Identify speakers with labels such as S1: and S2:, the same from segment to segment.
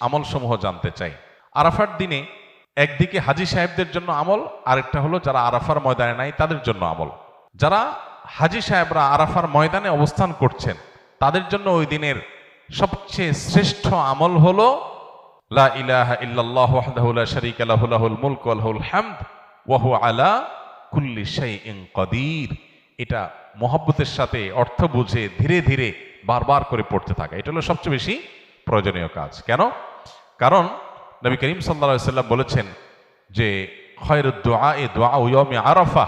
S1: আমল সমূহ জানতে চাই। আরাফার দিনে একদিকে হাজী সাহেবদের জন্য আমল, আরেকটা হলো যারা আরাফার ময়দানে নাই তাদের জন্য আমল। যারা হাজী সাহেবরা আরাফার ময়দানে অবস্থান করছেন তাদের জন্য ওই দিনের সবচেয়ে শ্রেষ্ঠ আমল হলো লা ইলাহা ইল্লাল্লাহু ওয়াহদাহু লা শারীকা লাহু লাহুল মুলকু ওয়া লাহুল হামদ ওয়া হুয়া আলা কুল্লি শাইইন কাদির। এটা মহব্বতের সাথে অর্থ বুঝে ধীরে ধীরে বারবার করে পড়তে থাকা, এটা হলো সবচেয়ে বেশি প্রয়োজনীয় কাজ। কেন? কারণ নবী করিম সাল্লাল্লাহু আলাইহি ওয়াসাল্লাম বলেছেন যে খায়রুদ দুআই দুআউ ইয়াউমি আরাফা,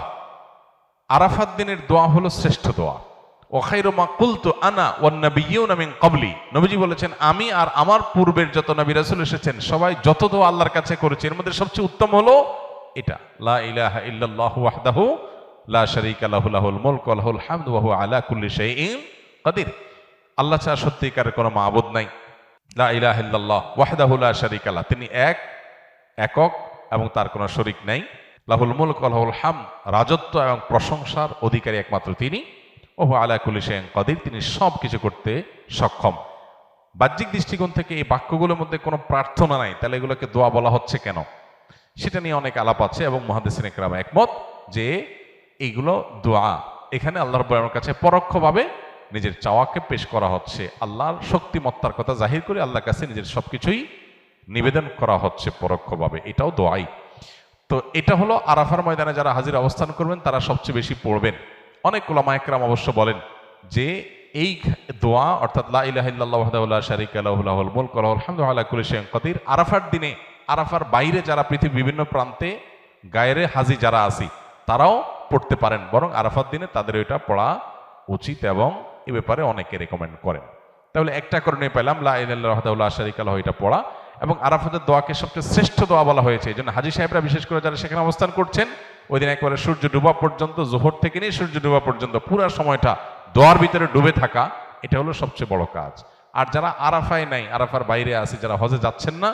S1: আরাফাত দিনের দোয়া হলো শ্রেষ্ঠ দোয়া। ওয়া খায়রু মা কুলতু আনা ওয়ান নাবিয়্যুনা মিন ক্বাবলি, নবীজি বলেছেন আমি আর আমার পূর্বের যত নবী রাসূল এসেছেন সবাই যত দোয়া আল্লাহর কাছে করেছে এর মধ্যে সবচেয়ে উত্তম হলো এটা, লা ইলাহা ইল্লাল্লাহু ওয়াহদাহু লা শারীকা লাহু লাহুল মুলকু ওয়া লাহুল হামদু ওয়া হুয়া আলা কুল্লি শাইইন কাদির। আল্লাহ ছাড়া সত্যিকারের কোনো মাবুদ নাই, লা ইলাহা ইল্লাল্লাহ ওয়াহদাহু লা শারীকা লাহু, তিনি একক এবং তার কোনো শরীক নাই। লাহুল মুলক ওয়া লাহুল হামদ, রাজত্ব এবং প্রশংসার অধিকারী একমাত্র তিনি। ওহু আলা কুল্লি শাইইন কাদির, তিনি সব কিছু করতে সক্ষম। বাহ্যিক দৃষ্টিকোণ থেকে এই বাক্যগুলোর মধ্যে কোনো প্রার্থনা নাই, তাহলে এগুলোকে দোয়া বলা হচ্ছে কেন? সেটা নিয়ে অনেক আলাপ আছে এবং মুহাদ্দিসিনে কেরাম একমত যে এইগুলো দোয়া। এখানে আল্লাহ রাব্বুল আলামিনের কাছে পরোক্ষভাবে নিজের চাওয়াকে পেশ করা হচ্ছে, আল্লাহর শক্তিমত্তার কথা জাহির করে আল্লাহর কাছে নিজের সবকিছুই নিবেদন করা হচ্ছে পরোক্ষভাবে, এটাও দোয়াই। তো এটা হলো আরাফার ময়দানে যারা হাজির অবস্থান করবেন তারা সবচেয়ে বেশি পড়বেন। অনেক উলামা একরাম অবশ্য বলেন যে এই দোয়া অর্থাৎ লা ইলাহা ইল্লাল্লাহু ওয়াহদাহু লা শারীকা লাহু লাহুল মুলকু ওয়া লাহুল হামদু ওয়া হুয়া আলা কুল্লি শাইইন কাদির, আরাফার দিনে, আরাফার বাইরে যারা পৃথিবীর বিভিন্ন প্রান্তে গায়রে হাজি যারা আছি তারাও পড়তে পারেন, বরং আরাফার দিনে তাদের ওইটা পড়া উচিত এবং এ ব্যাপারে অনেকে রেকমেন্ড করেন। তাহলে একটা কারণে পেলাম লা ইলাহা ইল্লাল্লাহু ওয়াহদাহু লা শারীকা লাহু এটা পড়া, এবং আরাফাতের দোয়াকে সবচেয়ে শ্রেষ্ঠ দোয়া বলা হয়েছে। এই জন্য হাজী সাহেবরা বিশেষ করে যারা সেখানে অবস্থান করছেন ওই দিন একবারে সূর্য ডুবা পর্যন্ত, জোহর থেকে নিয়ে সূর্য ডুবা পর্যন্ত পুরো সময়টা দোয়ার ভিতরে ডুবে থাকা, এটা হলো সবচেয়ে বড় কাজ। আর যারা আরাফায় নাই, আরাফার বাইরে আছে, যারা হজে যাচ্ছেন না,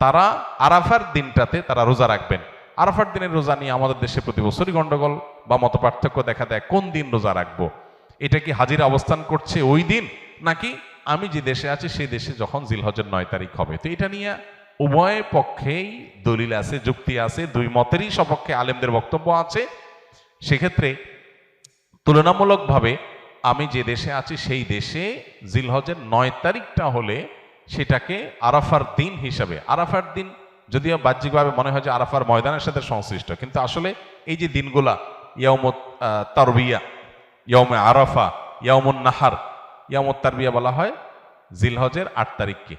S1: তারা আরাফার দিনটাতে তারা রোজা রাখবেন। আরাফার দিনের রোজা নিয়ে আমাদের দেশে প্রতি বছরই গন্ডগোল বা মত পার্থক্য দেখা দেয়, কোন দিন রোজা রাখবো? এটা কি হাজিরা অবস্থান করছে ওই দিন, নাকি আমি যে দেশে আছি সেই দেশে যখন জিলহজের 9 তারিখ হবে? তো এটা নিয়ে উভয় পক্ষেই দলিল আছে, যুক্তি আছে, দুই মতেরই সপক্ষে আলেমদের বক্তব্য আছে। সেক্ষেত্রে তুলনামূলকভাবে আমি যে দেশে আছি সেই দেশে জিলহজের 9 তারিখটা হলে সেটাকে আরাফার দিন হিসাবে, আরাফার দিন যদিও বাহ্যিকভাবে মনে হয় যে আরাফার ময়দানের সাথে সংশ্লিষ্ট, কিন্তু আসলে এই যে দিনগুলা ইয়াউমুত তারবিয়া, ইয়াউমে আরাফা, ইয়াউমুন নাহার, ইয়াউমুত তারবিয়া বলা হয় জিলহজের 8 তারিখকে,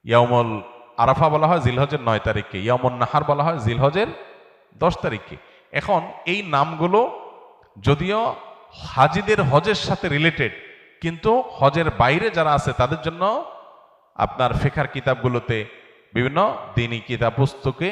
S1: ইয়াউমুল আরাফা বলা হয় জিলহজের 9 তারিখকে, ইয়াউমুন নাহার বলা হয় জিলহজের 10 তারিখকে। এখন এই নামগুলো যদিও হাজিদের হজের সাথে রিলেটেড, কিন্তু হজের বাইরে যারা আছে তাদের জন্য আপনার ফিকহের কিতাবগুলোতে বিভিন্ন দ্বীনি কিতাব পুস্তকে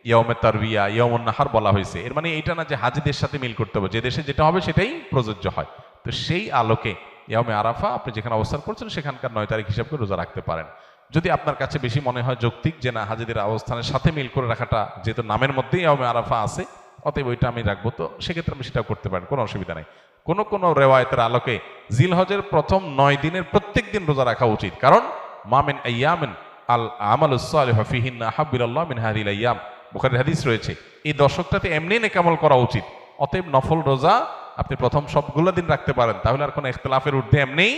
S1: ইয়াউমে তারবিয়া, ইয়াউমুন নাহার বলা হয়েছে। এর মানে এটা না যে হাজিদের সাথে মিল করতে হবে, যে দেশে যেটা হবে সেটাই প্রযোজ্য হয়। তো সেই আলোকে ইয়াউমে আরাফা আপনি যেখানে অবস্থান করছেন সেখানকার 9 তারিখ হিসাব করে রোজা রাখতে পারেন। যদি আপনার কাছে বেশি মনে হয় যৌক্তিক যে না হাজিদের অবস্থানের সাথে মিল করে রাখাটা, যেহেতু নামের মধ্যেই ইয়াউমে আরাফা আছে, অতএব ওইটা আমি রাখবো, তো সেক্ষেত্রে আমি সেটাও করতে পারেন, কোনো অসুবিধা নেই। কোন কোন রেওয়ায়েতের আলোকে জিলহজের প্রথম 9 দিনের প্রত্যেক দিন রোজা রাখা উচিত, কারণ মা মিন আইয়ামিন আল আমালুস সালিহু ফিহিন্না আহাব্বু ইলাল্লাহ মিন হাযিহিল আইয়াম, বুখারীর হাদিস রয়েছে। এই দশকটাতে এমনি নেক আমল করা উচিত। অতএব নফল রোজা আপনি প্রথম সবগুলো দিন রাখতে পারেন, তাহলে আর কোনো ইখতিলাফের ঊর্ধ্বে এমনিই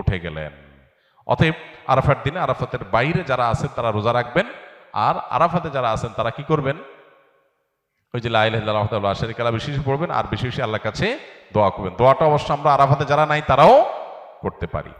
S1: উঠে গেলেন। অতএব আরাফার দিনে আরাফাতের বাইরে যারা আছেন তারা রোজা রাখবেন, আর আরাফাতে যারা আছেন তারা কি করবেন? ওই যে লা ইলাহা ইল্লাল্লাহু ওয়াহদাহু লা শারীকা লাহু বেশি বেশি পড়বেন, আর বেশি বেশি আল্লাহর কাছে দোয়া করবেন। দোয়াটা অবশ্য আমরা আরাফাতে যারা নাই তারাও করতে পারি।